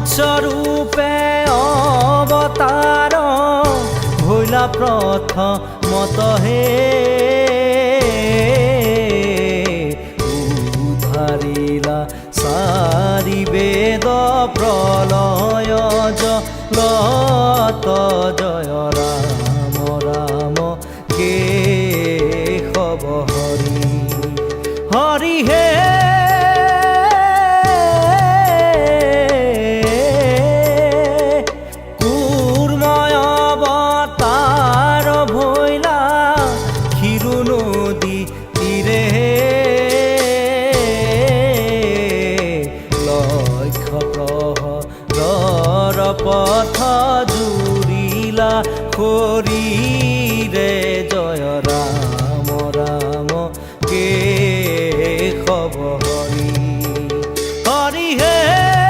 মৎস্যরূপে অবতার ভৈলা প্রথমত হে উদ্ধারিলা সারি বেদ প্রলয় জগত জয় রাম রাম কেশব হরি হরি হে কুর্ময় অবতার ভৈলা ক্ষীর নদী তীরে লক্ষ্য প্রহর পথ জুৰিলা খৰি